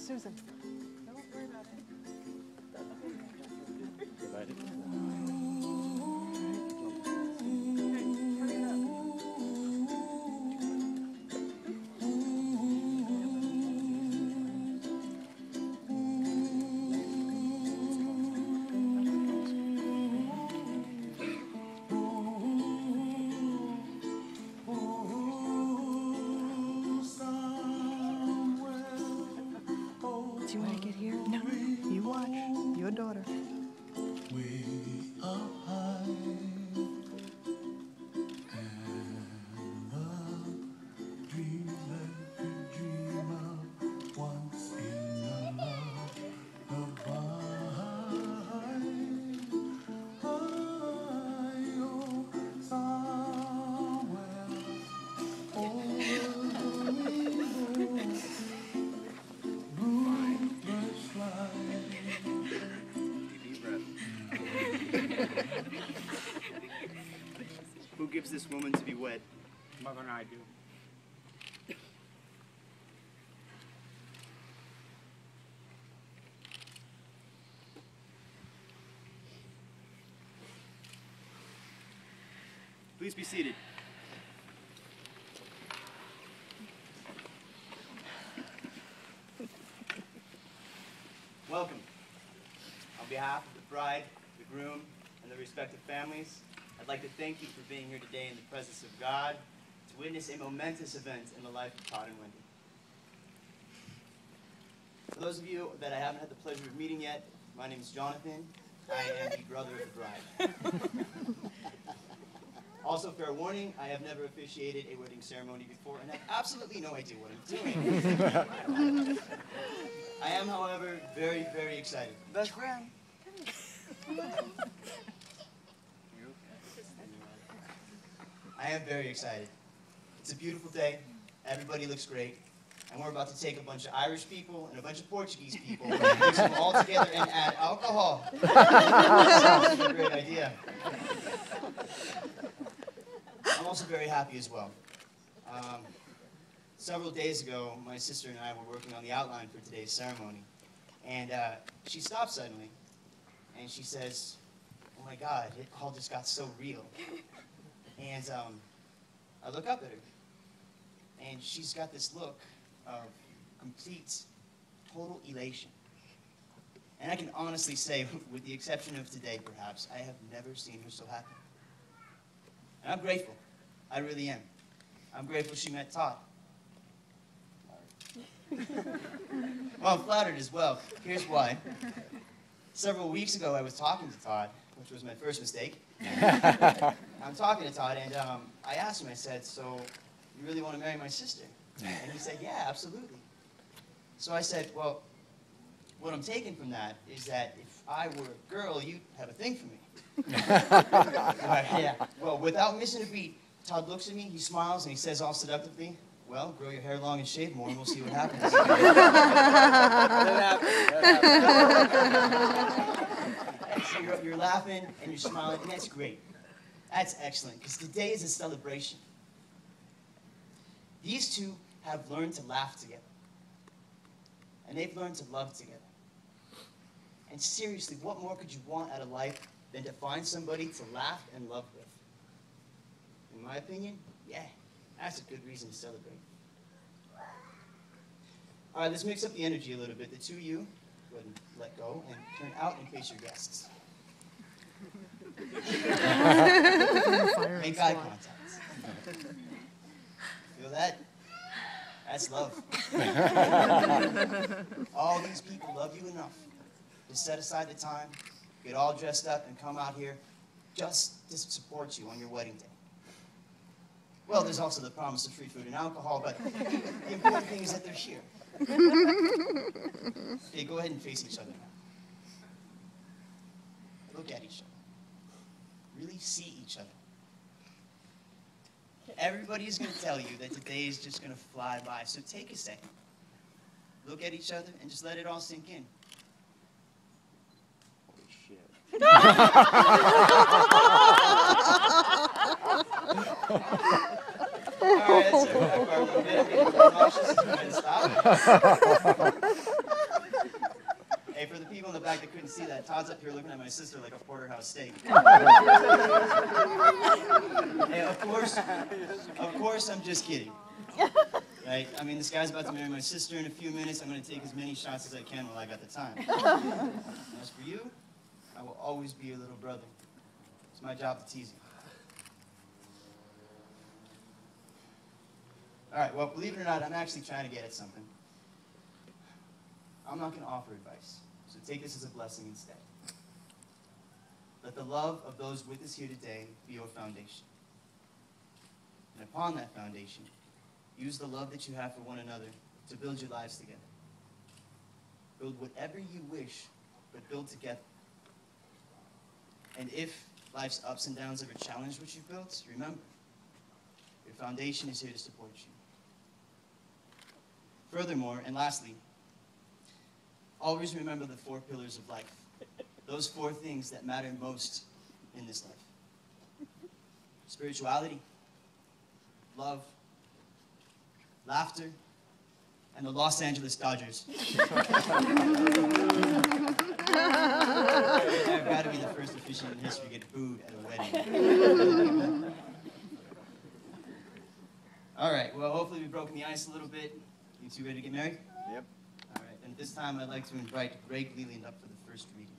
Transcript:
Susan. Don't worry about it. Do you want to get here? No, you watch. Your daughter. Way up high, and the dreams that you dream of once in a love goodbye. Somewhere over the bluebirds fly. Who gives this woman to be wed? Mother and I do. Please be seated. Welcome. On behalf of the bride, the groom, and their respective families, I'd like to thank you for being here today in the presence of God to witness a momentous event in the life of Todd and Wendy. For those of you that I haven't had the pleasure of meeting yet, my name is Jonathan. I am the brother of the bride. Also, fair warning, I have never officiated a wedding ceremony before and have absolutely no idea what I'm doing. I am, however, very, very excited. Best friend. I am very excited. It's a beautiful day. Everybody looks great. And we're about to take a bunch of Irish people and a bunch of Portuguese people and mix them all together and add alcohol. Sounds like a great idea. I'm also very happy as well. Several days ago, my sister and I were working on the outline for today's ceremony. And she stopped suddenly, and she says, "Oh my God, it all just got so real." And I look up at her, and she's got this look of complete, total elation. And I can honestly say, with the exception of today, perhaps, I have never seen her so happy. And I'm grateful. I really am. I'm grateful she met Todd. Well, I'm flattered as well. Here's why. Several weeks ago, I was talking to Todd, which was my first mistake. I'm talking to Todd, and I asked him, I said, "So, you really want to marry my sister?" And he said, "Yeah, absolutely." So I said, "Well, what I'm taking from that is that if I were a girl, you'd have a thing for me." Yeah. Well, without missing a beat, Todd looks at me, he smiles, and he says all seductively, "Well, grow your hair long and shave more, and we'll see what happens." So you're laughing, and you're smiling, and that's great. That's excellent, because today is a celebration. These two have learned to laugh together. And they've learned to love together. And seriously, what more could you want out of life than to find somebody to laugh and love with? In my opinion, yeah, that's a good reason to celebrate. All right, let's mix up the energy a little bit. The two of you, go ahead and let go and turn out and face your guests. Make eye contact. Feel that? That's love. All these people love you enough to set aside the time, get all dressed up, and come out here just to support you on your wedding day. Well, there's also the promise of free food and alcohol, but the important thing is that they're here. Okay, go ahead and face each other now. Look at each other. Really see each other. Everybody is going to tell you that today is just going to fly by, so take a second. Look at each other and just let it all sink in. Holy shit. All right, that's it. We're going to stop. fact I couldn't see that. Todd's up here looking at my sister like a porterhouse steak. Hey, of course, I'm just kidding. Right? I mean, this guy's about to marry my sister in a few minutes. I'm going to take as many shots as I can while I got the time. As for you, I will always be your little brother. It's my job to tease you. All right, well, believe it or not, I'm actually trying to get at something. I'm not going to offer advice, so take this as a blessing instead. Let the love of those with us here today be your foundation. And upon that foundation, use the love that you have for one another to build your lives together. Build whatever you wish, but build together. And if life's ups and downs ever challenge what you've built, remember, your foundation is here to support you. Furthermore, and lastly, always remember the 4 pillars of life. Those 4 things that matter most in this life. Spirituality, love, laughter, and the Los Angeles Dodgers. I've got to be the first official in history to get booed at a wedding. All right, well, hopefully we've broken the ice a little bit. You two ready to get married? Yep. All right, and at this time I'd like to invite Greg Leland up for the first reading.